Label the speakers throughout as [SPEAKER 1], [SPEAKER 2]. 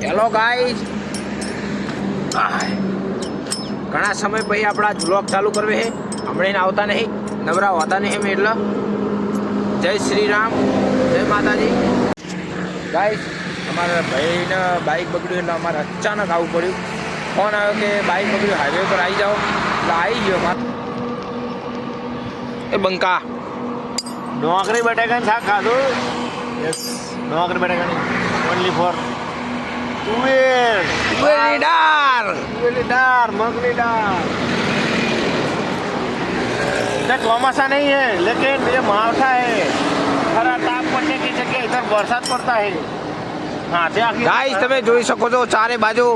[SPEAKER 1] Hello guys, ઘણા સમય પછી આપણા વ્લોગ ચાલુ કરવે છે. હમણાં આવતા નહીં, નવરા હોતા નહીં એમ. એટલે જય શ્રી રામ, જય માતાજી. ગાઈસ, અમારા ભાઈને બાઇક બગડ્યું એટલે અમારે અચાનક આવવું પડ્યું. ફોન આવ્યો કે બાઇક બગડ્યું, હાઈવે પર આવી જાઓ. એટલે આવી ગયો મારે. એ બંકા
[SPEAKER 2] નોકરી બટાકાનું શાક ખાધું. યસ, નોકરી બટાકાની ઓનલી ફોર
[SPEAKER 1] तुवेरी दाल,
[SPEAKER 2] मगनी दाल. इधर चौमासा नहीं है, लेकिन ये मावठा है. खरा ताप पड़ने की जगह इधर बरसात पड़ता है. हाँ,
[SPEAKER 1] गाइस તમે જોઈ શકો છો ચારે બાજુ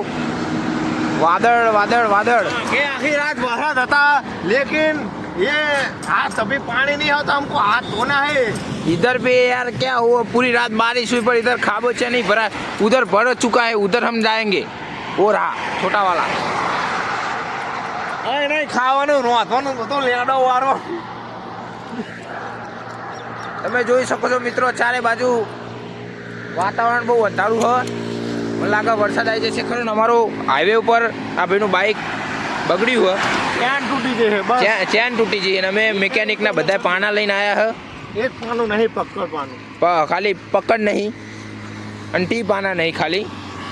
[SPEAKER 1] વાદળ વાદળ વાદળ.
[SPEAKER 2] ये आखिर रात बरसात था, लेकिन ये आज तभी पानी नहीं होता, हमको हाथ धोना है.
[SPEAKER 1] इधर भी यार क्या हुआ, पूरी रात बारिश हुई पर इधर खाबोचिया नहीं भरा. उधर भर चुका है, उधर हम जाएंगे. वो रहा छोटा वाला.
[SPEAKER 2] नहीं ખાવાનું રોતવાનું બધું લેડો વારો.
[SPEAKER 1] તમે જોઈ શકો છો મિત્રો, ચારે બાજુ વાતાવરણ બહુ અંધારું છે. મને લાગે વરસાદ આવી જશે ખરો ને. અમારો હાઈવે ઉપર આ ભાઈનું બાઇક બગડ્યું છે.
[SPEAKER 2] ચેન તૂટી ગઈ છે.
[SPEAKER 1] ચેન તૂટી ગઈ અને અમે મિકેનિકના બધા પાના લઈને આવ્યા છે.
[SPEAKER 2] એક પાનું નહીં, પકડ પાનું.
[SPEAKER 1] ખાલી પકડ નહીં અને ટી પાના નહીં ખાલી.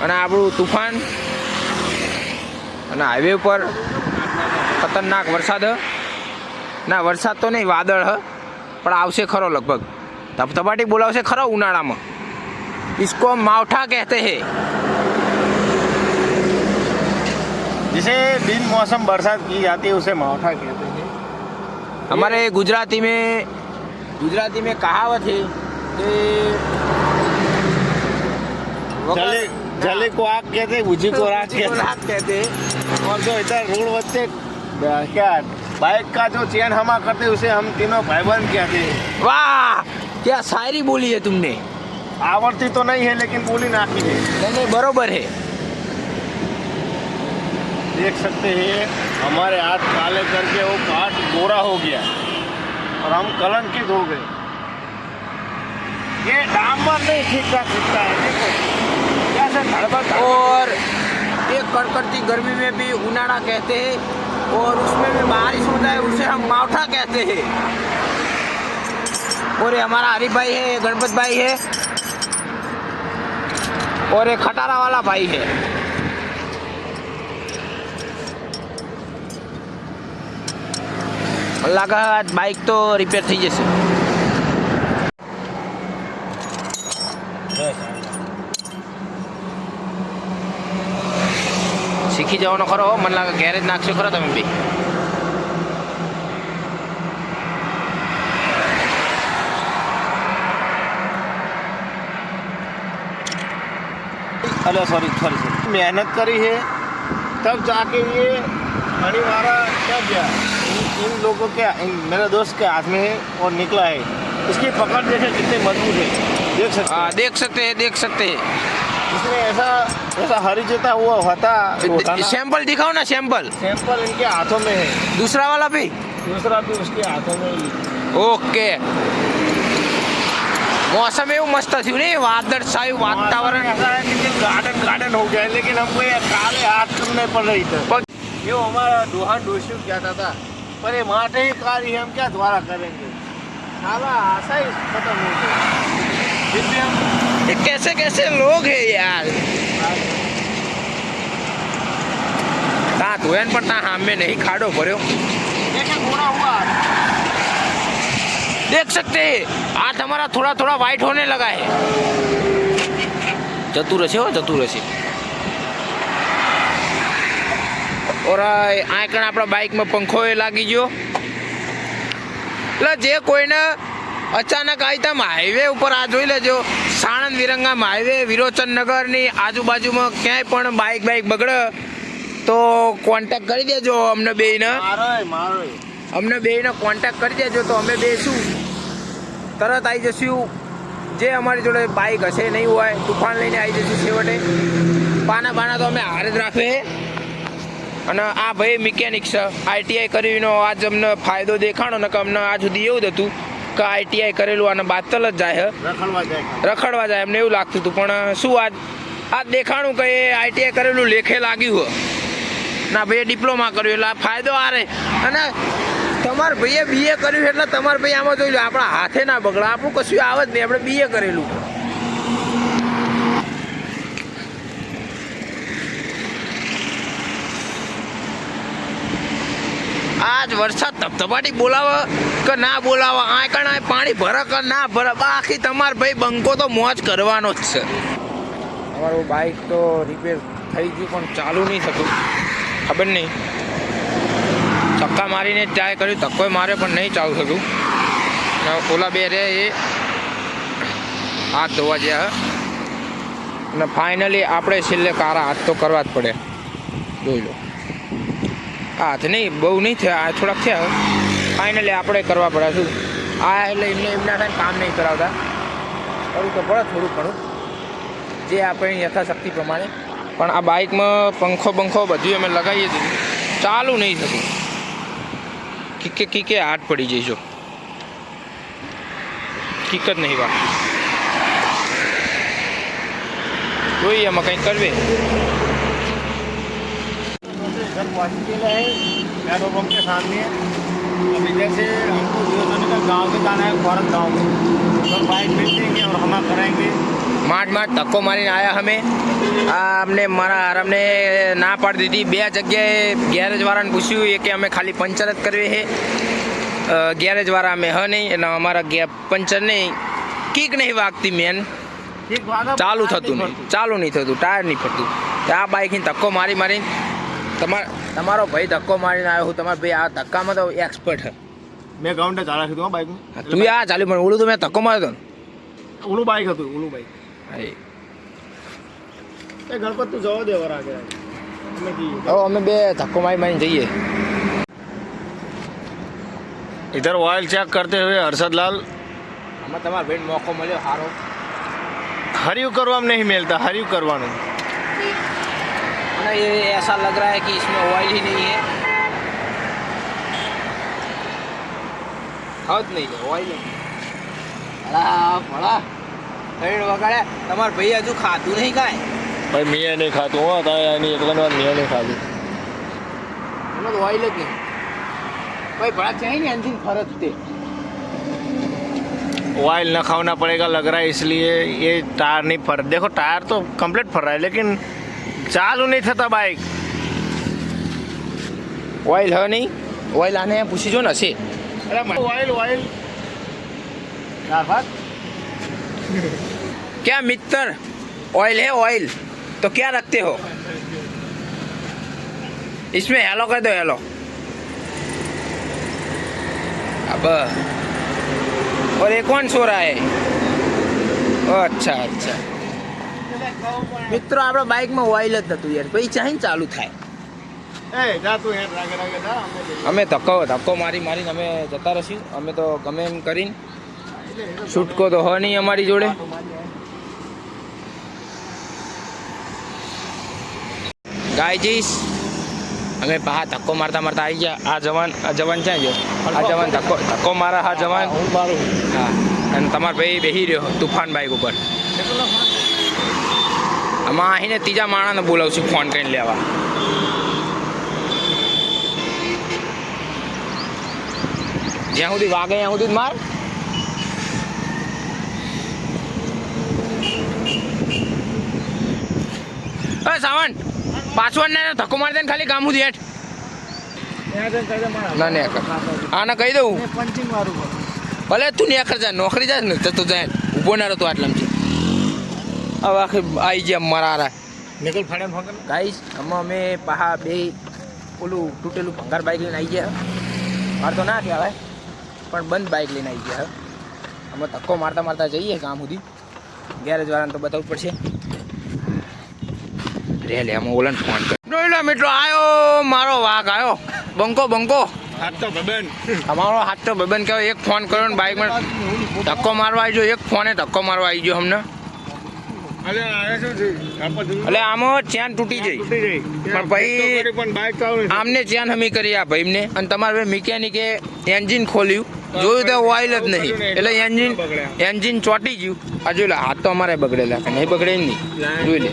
[SPEAKER 1] અને આપણું તુફાન અને હાઈવે ઉપર ખતરનાક વરસાદ ના, વરસાદ તો નહીં, વાદળ હ, પણ આવશે ખરો લગભગ. ધબધબાટી બોલાવશે ખરો ઉનાળામાં. इसको मावठा कहते हैं.
[SPEAKER 2] जिसे बिन मौसम बरसात की जाती है उसे मावठा कहते हैं.
[SPEAKER 1] हमारे गुजराती में कहावत है कि
[SPEAKER 2] जले को आग कहते, बुझी को रात
[SPEAKER 1] कहते हैं.
[SPEAKER 2] और जो इधर रोड वच्चे क्या बाइक का जो चेन हमा करते उसे हम तीनों भाईबंद कहते हैं.
[SPEAKER 1] वाह, क्या शायरी बोली है तुमने.
[SPEAKER 2] आवड़ती तो नहीं है, लेकिन बोली नाकी है.
[SPEAKER 1] नहीं, बरोबर है.
[SPEAKER 2] देख सकते हैं हमारे हाथ काले करके वो काट गोरा हो गया और हम कलंकित हो गए. ये डामर नहीं ठीक ठाक दिखता है. देखो कैसे धड़बड़.
[SPEAKER 1] और ये कड़कड़ती गर्मी में भी उनाड़ा कहते हैं, और उसमें भी बारिश होता है उसे हम मावठा कहते हैं. और ये हमारा हरीफ भाई है, गणपत भाई है, और एक खटारा वाला भाई है. लगा आज बाइक तो रिपेयर થઈ જશે. શીખી જવાનો ખરો. મને લાગે ગેરેજ નાખશો ખરો તમે બી.
[SPEAKER 2] हेलो सॉरी मेहनत करी है तब जाके ये हमारा क्या किया. इन लोगों के मेरे दोस्त के हाथ में है और निकला है. इसकी पकड़ देखे कितनी मजबूत है.
[SPEAKER 1] देख सकते हैं.
[SPEAKER 2] इसमें ऐसा हरी जता हुआ होता.
[SPEAKER 1] सैंपल दिखाओ ना. सैंपल
[SPEAKER 2] इनके हाथों में है.
[SPEAKER 1] दूसरा वाला भी
[SPEAKER 2] उसके हाथों में ही.
[SPEAKER 1] ओके. मौसम એવું મસ્ત થયું ને, વાદળ છાયું વાતાવરણ.
[SPEAKER 2] ऐसा है कि गार्डन हो गया है, लेकिन हमको ये काले हाथ करने पड़ रही थी. ये हमारा दोहा डोशू क्या था, पर ये माटे ही कारी है, हम क्या द्वारा करेंगे. साला आशा ही खत्म हो गया. फिर भी हम
[SPEAKER 1] ये कैसे लोग हैं यार. ता धोयन पर ता हमें नहीं खाड़ो भर्यो.
[SPEAKER 2] देखे घोड़ा हुआ.
[SPEAKER 1] देख सकते हैं आज हमारा थोड़ा वाइट होने लगा है. जतू रहे और आकण આપણા બાઇકમાં પંખો એ લાગી ગયો. એટલે જે કોઈને અચાનક આઈટમ હાઈવે ઉપર આ જોઈ લેજો. સાણંદ વિરંગામ હાઈવે વિરોચન નગરની આજુબાજુમાં ક્યાંય પણ બાઇક બગડે તો કોન્ટેક્ટ કરી દેજો અમને બેયને. અમને બેયને કોન્ટેક્ટ કરી દેજો તો અમે બે શું તરત આવી જશું. જે અમારી જોડે બાઇક હશે નહીં હોય, તુફાન લઈને આવી જશું છેવટે. પાના તો અમે હારે જ રાખે. અને આ ભાઈ મિકેનિક છે, આઈટીઆઈ કરીને આજ અમને ફાયદો દેખાણો ને કે અમને આજ સુધી એવું જ હતું કે આઈટીઆઈ કરેલું અને બાતલ જ જાય, રખડવા જાય. અમને એવું લાગતું હતું, પણ શું આજ આ દેખાણું કે આઈટીઆઈ કરેલું લેખે લાગ્યું હોય ના ભાઈએ ડિપ્લોમા કર્યું એટલે આ ફાયદો આ રહે. અને તમારા ભાઈએ બીએ કર્યું એટલે તમારા ભાઈ આમાં જોઈ લો આપણા હાથે ના બગડા, આપણું કશું આવે જ નહીં, આપણે બીએ કરેલું. આજ વરસાદ ધબધબાટી બોલાવે કે ના બોલાવે, આ કણ પાણી ભરે કે ના ભરે, બાકી તમારા ભાઈ બંકો તો મોજ કરવાનો જ છે. અમારું બાઇક તો રિપેર થઈ ગયું પણ ચાલુ નહીં થતું, ખબર નહીં. ધક્કા મારીને ટ્રાય કર્યું, ધક્કો મારે પણ નહીં ચાલુ થતું. ઓલા બે રે એ હાથ ધોવા ગયા અને ફાઇનલી આપણે છેલ્લે કારા હાથ તો કરવા જ પડે. જોઈ લો હાથ નહીં બહુ નહીં થયા, આ થોડાક થયા, ફાઇનલી આપણે કરવા પડે. શું આ એટલે એમના થાય કામ નહીં કરાવતા, કરવું તો પડે થોડું ઘણું જે આપણે યથાશક્તિ પ્રમાણે. પણ આ બાઇકમાં પંખો બધું અમે લગાવીએ છીએ, ચાલુ નહીં થતું. કીકે હાથ પડી જઈશું, કીક જ નહીં વાત. જોઈએ એમાં કંઈક કરવે.
[SPEAKER 2] घर पहुँच गए हैं पेट्रोल पंप के सामने. अब इधर से हमको गाँव में जाना है, फौरन गाँव में तो बाइक बेच देंगे और हम कराएंगे.
[SPEAKER 1] માંડ ધક્કો મારીને આવ્યા અમે. આ અમને ના પાડી દીધી. બે જગ્યાએ ગેરેજવાળાને પૂછ્યું એ કે અમે ખાલી પંચર જ કરવી છે, ગેરેજવાળા અમે હ નહીં એટલે અમારા પંચર નહીં, કીક નહીં વાગતી મેન, ચાલુ થતું નહીં, ચાલુ નહીં થતું, ટાયર નહીં ફરતું. આ બાઇકની ધક્કો મારીને તમારો ભાઈ ધક્કો મારીને આવ્યો. હું તમારા ભાઈ આ ધક્કામાં તો એક્સપર્ટ છે.
[SPEAKER 2] મેં ગાઉન્ડે ચાલા હતું બાઇક
[SPEAKER 1] તું આ ચાલ્યું પણ ઓલું તો મેં ધક્કો માર્યો હતો.
[SPEAKER 2] ઓલું બાઇક હતું, ઓલું બાઇક એ ગણપત તું જવા દે વરા કે
[SPEAKER 1] અમે બે ધક્કો મારીને જઈએ.
[SPEAKER 2] इधर ऑयल चेक करते हुए हर्षद लाल.
[SPEAKER 1] આમાં તમારા ભાઈને મોકો મળ્યો સારો.
[SPEAKER 2] हरियू करवाम नहीं मिलता, हरियू करवाना.
[SPEAKER 1] ये ऐसा लग रहा है कि इसमें ऑयल ही नहीं है. हद नहीं है ऑयल नहीं. ભલા થઈને વગાડે તમારા ભાઈ હજુ ખાતું નહીં કાંઈ.
[SPEAKER 2] ભાઈ મિયા નહીં ખાતું હો, તારે એની એકલા વાર મિયા નહીં ખાતું.
[SPEAKER 1] એમાં તો ઓઇલ જ નહીં ભાઈ. ભલા ચાહી ને એન્જિન ફરજ તે
[SPEAKER 2] ऑयल न खाना पड़ेगा लग रहा है, इसलिए ये टायर नहीं फर. देखो टायर तो कंप्लीट फर रहा है लेकिन चालू नहीं थता बाइक.
[SPEAKER 1] ઓઇલ હ નહીં, ઓઇલ આને પૂછી જો ને હશે.
[SPEAKER 2] अरे ऑयल ऑयल यार बात
[SPEAKER 1] क्या मित्र ऑयल है ऑयल तो क्या रखते हो इसमें? हेलो कर दो, हेलो. अब और ये कौन सो रहा है? अच्छा अच्छा મિત્રો આપણા બાઇકમાં ઓઇલ જ નતું યાર, પછી ચાહીને ચાલુ થાય.
[SPEAKER 2] ए जा तू हेड रागे रागे जा.
[SPEAKER 1] અમે ધક્કો મારીને અમે જતા રહીશું. અમે તો ગમે એમ કરીને છૂટકો તો હ નહીં અમારી જોડે. ગાયજીસ અમે પાછા ધક્કો મારતા આવી ગયા. આ જવાન ક્યાં ગયો? આ જવાન ધક્કો મારા. હા જવાન
[SPEAKER 2] હું મારું.
[SPEAKER 1] હા, અને તમારો ભાઈ બેસી રહ્યો તુફાન બાઇક ઉપર. આમાં આવીને ત્રીજા માણસને બોલાવશું ફોન કરીને લેવા. જ્યાં સુધી વાગે ત્યાં સુધી જ માર. સાવન પાછું ને ધક્કો મારી દે ને ખાલી કામ સુધી હેઠ. ના ને આને કહી દઉં
[SPEAKER 2] પંચિંગ મારું
[SPEAKER 1] ભલે તું ને જા નોકરી જાય ને તો જાય ઊભો ના રહેતો આટલામાં. હવે આખી આવી ગયા મારા
[SPEAKER 2] નિકલ ફાડે ફોન કર
[SPEAKER 1] ગાઈસ. આમાં અમે પાહા બે ઓલું તૂટેલું ભંગાર બાઇક લઈને આવી ગયા. મારે તો ના કહેવાય પણ બંધ બાઇક લઈને આવી ગયા. અમે ધક્કો મારતા જઈએ કામ સુધી. ગેરેજવાળાને તો બતાવવું પડશે. રે લે આમાં ઓલાને ફોન કર. જોઈ લો મિત્રો, આવ્યો મારો વાઘ આવ્યો. બંકો
[SPEAKER 2] હાથ તો બબન
[SPEAKER 1] અમારો હાથ તો બબન કહેવાય. એક ફોન કર્યો ને બાઇકમાં ધક્કો મારવા આવી ગયો. એક ફોને ધક્કો મારવા આવી ગયો અમને.
[SPEAKER 2] અલે આ શું છે
[SPEAKER 1] એટલે આમાં ચેન તૂટી જઈ પણ ભાઈ
[SPEAKER 2] પણ બાઇક તો આવે
[SPEAKER 1] આમને ચેન હમી કરી આ ભાઈને. અને તમારે મિકેનિકે એન્જિન ખોલ્યું જોયું તો ઓઇલ જ નહીં, એટલે એન્જિન ચોટી ગયું. આ જોઈ લે, હાથ તો અમારે બગડેલા કે નહીં બગડે નહીં, જોઈ લે.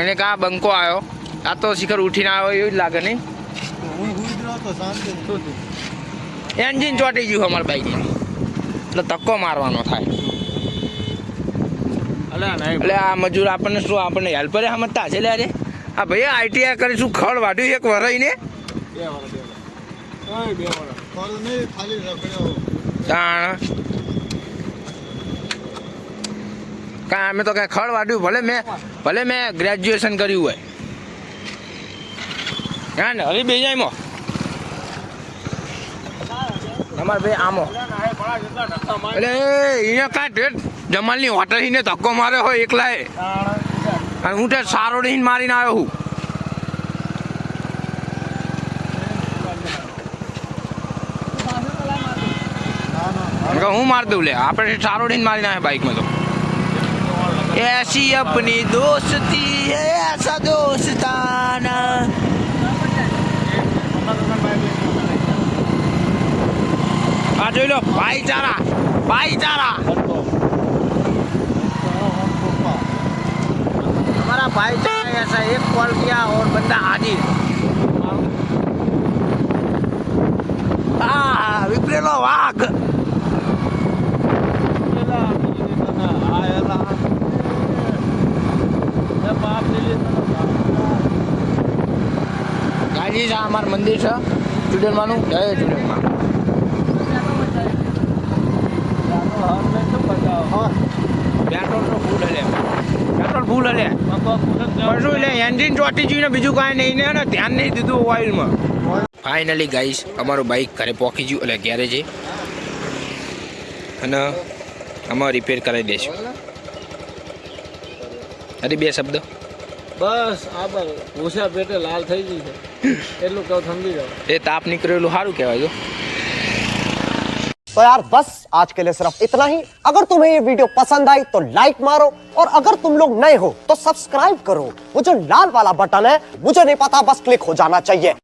[SPEAKER 1] એને કા બંકો આવ્યો, આ તો શિખર ઉઠીને આવ્યો એવું જ લાગે નહીં. એન્જિન ચોટી ગયું અમારા બાઈકનું, એટલે ધક્કો મારવાનો થાય. એટલે આ મજૂર આપણને શું, આપણને હેલ્પરે સમજતા હશે લે. અરે હા ભાઈ, આઈટીઆઈ કરીશું, ખડ વાઢ્યું એક વરાઈને કાંઈ અમે તો કાંઈ ખડ વાઢ્યું, ભલે મેં ગ્રેજ્યુએશન કર્યું હોય. હા ને હરી બે જાયમાં તમારે ભાઈ આમો, એટલે અહીંયા કાંઈ ઠેઠ જમાલની હોટલ ને ધક્કો માર્યો હોય એકલાએ, અને હું તે સારો રહીને મારીને આવ્યો હું. હું માર દઉં લે, આપણે સારો રહીને મારીને આવ્યા બાઈકમાં. તો એસી અપની દોસ્તી હે એસા દોસ્તાના. આ જોઈ લો, ભાઈચારા हमारा भाईचारा ऐसा, एक कॉल किया और बंदा हाजिर. हाँ विपरेलो वाघ. ગાજી છે અમારું મંદિર છે ચુડેલમાનું. જય ચુડેલમાં. પેટ્રોલ ફૂલ હલે શું એટલે એન્જિન ચોટી ગયું ને બીજું કાંઈ નહીં ને ધ્યાન નહીં દીધું ઓઇલમાં. ફાઇનલી ગાઈસ અમારું બાઇક ઘરે પહોંચી ગયું, એટલે ગેરેજે, અને આમાં રિપેર કરાવી દઈશું. અરે બે શબ્દ
[SPEAKER 2] બસ આ ભૂસા પેટે લાલ થઈ ગઈ છે એટલું કહું, સમજી જાઓ.
[SPEAKER 1] એ તાપ નીકળેલું સારું કહેવાય.
[SPEAKER 3] तो यार बस आज के लिए सिर्फ इतना ही. अगर तुम्हें ये वीडियो पसंद आई तो लाइक मारो, और अगर तुम लोग नए हो तो सब्सक्राइब करो. वो जो लाल वाला बटन है मुझे नहीं पता, बस क्लिक हो जाना चाहिए.